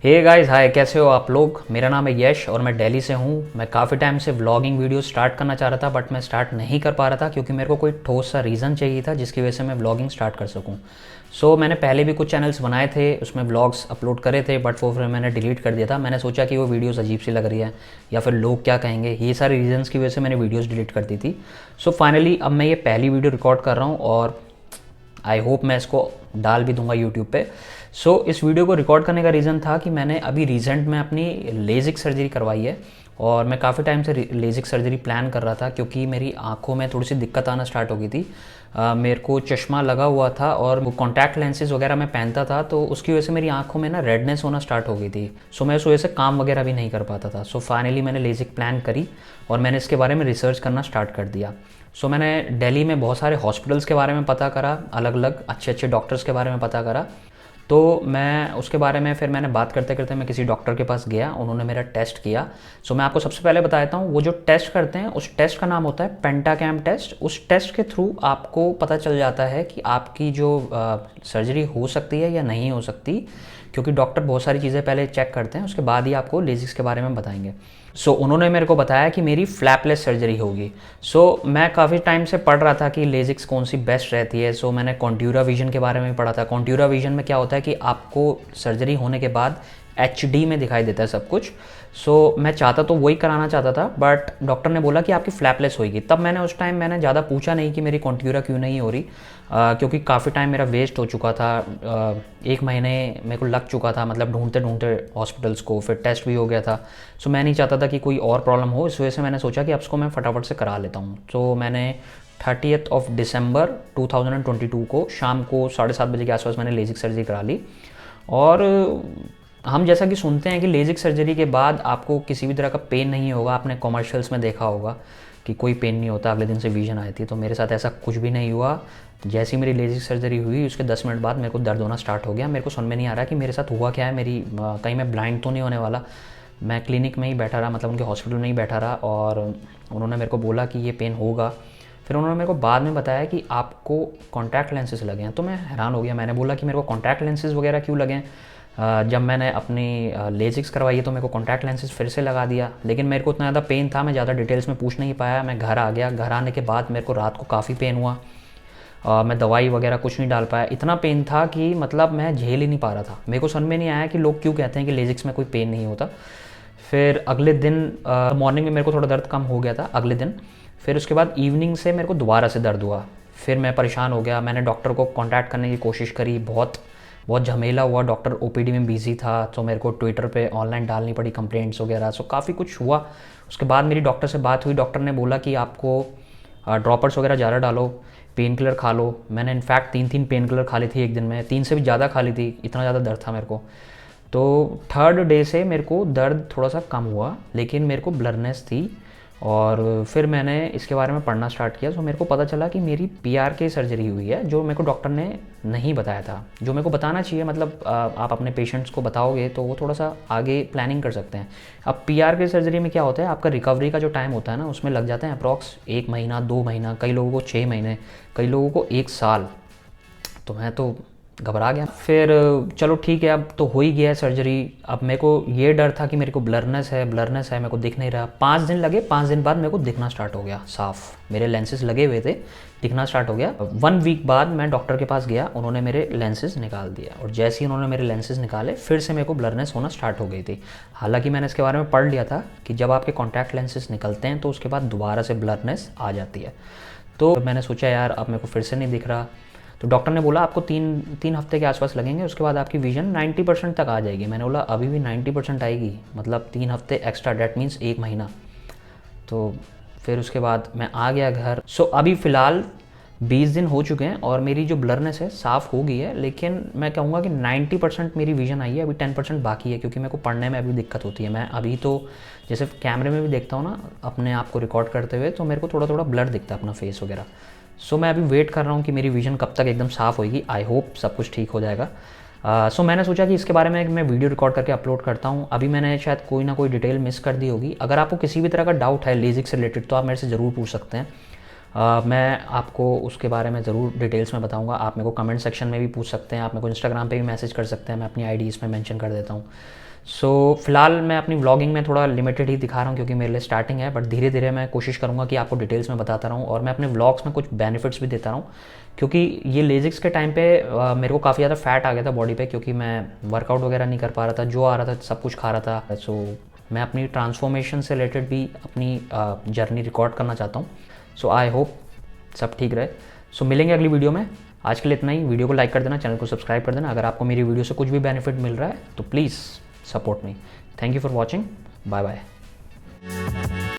Hey guys, हाय, कैसे हो आप लोग। मेरा नाम है यश और मैं दिल्ली से हूँ। मैं काफ़ी टाइम से व्लॉगिंग वीडियो स्टार्ट करना चाह रहा था बट मैं स्टार्ट नहीं कर पा रहा था क्योंकि मेरे को कोई ठोस सा रीज़न चाहिए था जिसकी वजह से मैं व्लॉगिंग स्टार्ट कर सकूँ। मैंने पहले भी कुछ चैनल्स बनाए थे, उसमें व्लॉग्स अपलोड करे थे बट वो फिर मैंने डिलीट कर दिया था। मैंने सोचा कि वो वीडियोज़ अजीब सी लग रही है या फिर लोग क्या कहेंगे, ये सारे रीज़न्स की वजह से मैंने वीडियोज़ डिलीट कर दी थी। फाइनली अब मैं ये पहली वीडियो रिकॉर्ड कर रहा हूँ और आई होप मैं इसको डाल भी दूंगा यूट्यूब पे। इस वीडियो को रिकॉर्ड करने का रीज़न था कि मैंने अभी रिसेंट में अपनी लेज़िक सर्जरी करवाई है और मैं काफ़ी टाइम से लेज़िक सर्जरी प्लान कर रहा था क्योंकि मेरी आंखों में थोड़ी सी दिक्कत आना स्टार्ट हो गई थी। मेरे को चश्मा लगा हुआ था और वो कॉन्टैक्ट लेंसेज वगैरह मैं पहनता था तो उसकी वजह से मेरी आंखों में ना रेडनेस होना स्टार्ट हो गई थी। मैं उस वजह से काम वगैरह भी नहीं कर पाता था। फाइनली मैंने लेज़िक प्लान करी और मैंने इसके बारे में रिसर्च करना स्टार्ट कर दिया। मैंने दिल्ली में बहुत सारे हॉस्पिटल्स के बारे में पता करा, अलग अलग अच्छे अच्छे डॉक्टर्स के बारे में पता करा। मैं उसके बारे में फिर मैंने बात करते करते मैं किसी डॉक्टर के पास गया, उन्होंने मेरा टेस्ट किया। मैं आपको सबसे पहले बता देता हूँ, वो जो टेस्ट करते हैं उस टेस्ट का नाम होता है पेंटाकैम टेस्ट। उस टेस्ट के थ्रू आपको पता चल जाता है कि आपकी जो सर्जरी हो सकती है या नहीं हो सकती, क्योंकि डॉक्टर बहुत सारी चीज़ें पहले चेक करते हैं, उसके बाद ही आपको लेजिक्स के बारे में बताएंगे। उन्होंने मेरे को बताया कि मेरी फ्लैपलेस सर्जरी होगी। मैं काफ़ी टाइम से पढ़ रहा था कि लेजिक्स कौन सी बेस्ट रहती है। मैंने कॉन्ट्यूरा विजन के बारे में पढ़ा था। कॉन्ट्यूरा विजन में क्या होता है कि आपको सर्जरी होने के बाद HD में दिखाई देता है सब कुछ। मैं चाहता तो वही कराना चाहता था बट डॉक्टर ने बोला कि आपकी फ्लैपलेस होगी। तब मैंने उस टाइम मैंने ज़्यादा पूछा नहीं कि मेरी कॉन्ट्यूरा क्यों नहीं हो रही, क्योंकि काफ़ी टाइम मेरा वेस्ट हो चुका था। 1 महीने मेरे को लग चुका था, मतलब ढूंढते ढूंढते हॉस्पिटल्स को, फिर टेस्ट भी हो गया था। मैं नहीं चाहता था कि कोई और प्रॉब्लम हो, इस वजह से मैंने सोचा कि अब इसको मैं फटाफट से करा लेता हूँ। मैंने 30 दिसंबर 2022 को शाम को 7:30 बजे के आसपास मैंने लेजिक सर्जरी करा ली। और हम जैसा कि सुनते हैं कि लेजिक सर्जरी के बाद आपको किसी भी तरह का पेन नहीं होगा। आपने कॉमर्शियल्स में देखा होगा कि कोई पेन नहीं होता, अगले दिन से विजन आई थी। तो मेरे साथ ऐसा कुछ भी नहीं हुआ। जैसे ही मेरी लेजिक सर्जरी हुई उसके 10 मिनट बाद मेरे को दर्द होना स्टार्ट हो गया। मेरे को समझ में नहीं आ रहा कि मेरे साथ हुआ क्या है, कहीं मैं ब्लाइंड तो नहीं होने वाला। मैं क्लिनिक में ही बैठा रहा, मतलब उनके हॉस्पिटल में ही बैठा रहा और उन्होंने मेरे को बोला कि ये पेन होगा। फिर उन्होंने मेरे को बाद में बताया कि आपको कॉन्टैक्ट लेंसेज लगे हैं। तो मैं हैरान हो गया। मैंने बोला कि मेरे को कॉन्टैक्ट लेंसेज वगैरह क्यों लगे हैं। जब मैंने अपनी लेजिक्स करवाई है तो मेरे को कॉन्टैक्ट लेंसेज फिर से लगा दिया, लेकिन मेरे को इतना ज़्यादा पेन था, मैं ज़्यादा डिटेल्स में पूछ नहीं पाया। मैं घर आ गया। घर आने के बाद मेरे को रात को काफ़ी पेन हुआ। मैं दवाई वगैरह कुछ नहीं डाल पाया। इतना पेन था कि मतलब मैं झेल ही नहीं पा रहा था। मेरे को समझ में नहीं आया कि लोग क्यों कहते हैं कि लेजिक्स में कोई पेन नहीं होता। फिर अगले दिन मॉर्निंग में मेरे को थोड़ा दर्द कम हो गया था अगले दिन। फिर उसके बाद इवनिंग से मेरे को दोबारा से दर्द हुआ। फिर मैं परेशान हो गया। मैंने डॉक्टर को कॉन्टैक्ट करने की कोशिश करी, बहुत बहुत झमेला हुआ। डॉक्टर OPD में बिजी था तो मेरे को ट्विटर पे ऑनलाइन डालनी पड़ी कंप्लेंट्स वगैरह। काफ़ी कुछ हुआ। उसके बाद मेरी डॉक्टर से बात हुई। डॉक्टर ने बोला कि आपको ड्रॉपर्स वगैरह ज़्यादा डालो, पेन किलर खा लो। मैंने इनफैक्ट 3 पेन किलर खा ली थी एक दिन में, 3 से भी ज़्यादा खा ली थी, इतना ज़्यादा दर्द था मेरे को। थर्ड डे से मेरे को दर्द थोड़ा सा कम हुआ, लेकिन मेरे को ब्लरनेस थी। और फिर मैंने इसके बारे में पढ़ना स्टार्ट किया। मेरे को पता चला कि मेरी PRK सर्जरी हुई है, जो मेरे को डॉक्टर ने नहीं बताया था, जो मेरे को बताना चाहिए। मतलब आप अपने पेशेंट्स को बताओगे तो वो थोड़ा सा आगे प्लानिंग कर सकते हैं। अब PRK सर्जरी में क्या होता है, आपका रिकवरी का जो टाइम होता है ना, उसमें लग जाते हैं अप्रॉक्स 1 महीना 2 महीना, कई लोगों को 6 महीने, कई लोगों को 1 साल। तो मैं तो घबरा गया। फिर चलो ठीक है, अब तो हो ही गया है सर्जरी। अब मेरे को ये डर था कि मेरे को ब्लरनेस है मेरे को दिख नहीं रहा। 5 दिन लगे, 5 दिन बाद मेरे को दिखना स्टार्ट हो गया साफ। मेरे लेंसेज लगे हुए थे, दिखना स्टार्ट हो गया। 1 वीक बाद मैं डॉक्टर के पास गया, उन्होंने मेरे लेंसेज निकाल दिया और जैसे ही उन्होंने मेरे लेंसेज निकाले फिर से मेरे को ब्लरनेस होना स्टार्ट हो गई थी। हालांकि मैंने इसके बारे में पढ़ लिया था कि जब आपके कॉन्टैक्ट लेंसेज निकलते हैं तो उसके बाद दोबारा से ब्लरनेस आ जाती है। तो मैंने सोचा यार अब मेरे को फिर से नहीं दिख रहा। तो डॉक्टर ने बोला आपको 3 हफ्ते के आसपास लगेंगे, उसके बाद आपकी विजन 90% तक आ जाएगी। मैंने बोला अभी भी 90% आएगी, मतलब 3 हफ्ते एक्स्ट्रा, डेट मीन्स 1 महीना। तो फिर उसके बाद मैं आ गया घर। अभी फ़िलहाल 20 दिन हो चुके हैं और मेरी जो ब्लरनेस है साफ़ हो गई है, लेकिन मैं कहूँगा कि 90% मेरी विजन आई है, अभी 10% बाकी है, क्योंकि मेरे को पढ़ने में अभी दिक्कत होती है। मैं अभी तो जैसे कैमरे में भी देखता हूँ ना अपने आप को रिकॉर्ड करते हुए, तो मेरे को थोड़ा थोड़ा ब्लर दिखता है अपना फेस वगैरह। मैं अभी वेट कर रहा हूँ कि मेरी विजन कब तक एकदम साफ़ होगी। आई होप सब कुछ ठीक हो जाएगा। मैंने सोचा कि इसके बारे में मैं वीडियो रिकॉर्ड करके अपलोड करता हूँ। अभी मैंने शायद कोई ना कोई डिटेल मिस कर दी होगी। अगर आपको किसी भी तरह का डाउट है लेजिक से रिलेटेड तो आप मेरे से ज़रूर पूछ सकते हैं। मैं आपको उसके बारे में ज़रूर डिटेल्स में बताऊंगा। आप मेरे को कमेंट सेक्शन में भी पूछ सकते हैं, आप मेरे को इंस्टाग्राम पे भी मैसेज कर सकते हैं, मैं अपनी आईडी इसमें मेंशन कर देता हूँ। फ़िलहाल मैं अपनी व्लॉगिंग में थोड़ा लिमिटेड ही दिखा रहा हूँ क्योंकि मेरे लिए स्टार्टिंग है, बट धीरे धीरे मैं कोशिश करूँगा कि आपको डिटेल्स में बताता रहूँ और मैं अपने व्लॉग्स में कुछ बेनिफिट्स भी देता रहूँ। क्योंकि ये लेजिक्स के टाइम पे मेरे को काफ़ी ज़्यादा फैट आ गया था बॉडी पे, क्योंकि मैं वर्कआउट वगैरह नहीं कर पा रहा था, जो आ रहा था सब कुछ खा रहा था। मैं अपनी ट्रांसफॉर्मेशन से रिलेटेड भी अपनी जर्नी रिकॉर्ड करना चाहता हूँ। आई होप सब ठीक रहे। मिलेंगे अगली वीडियो में। आज के लिए इतना ही। वीडियो को लाइक कर देना, चैनल को सब्सक्राइब कर देना। अगर आपको मेरी वीडियो से कुछ भी बेनिफिट मिल रहा है तो please support me. Thank you for watching. Bye bye.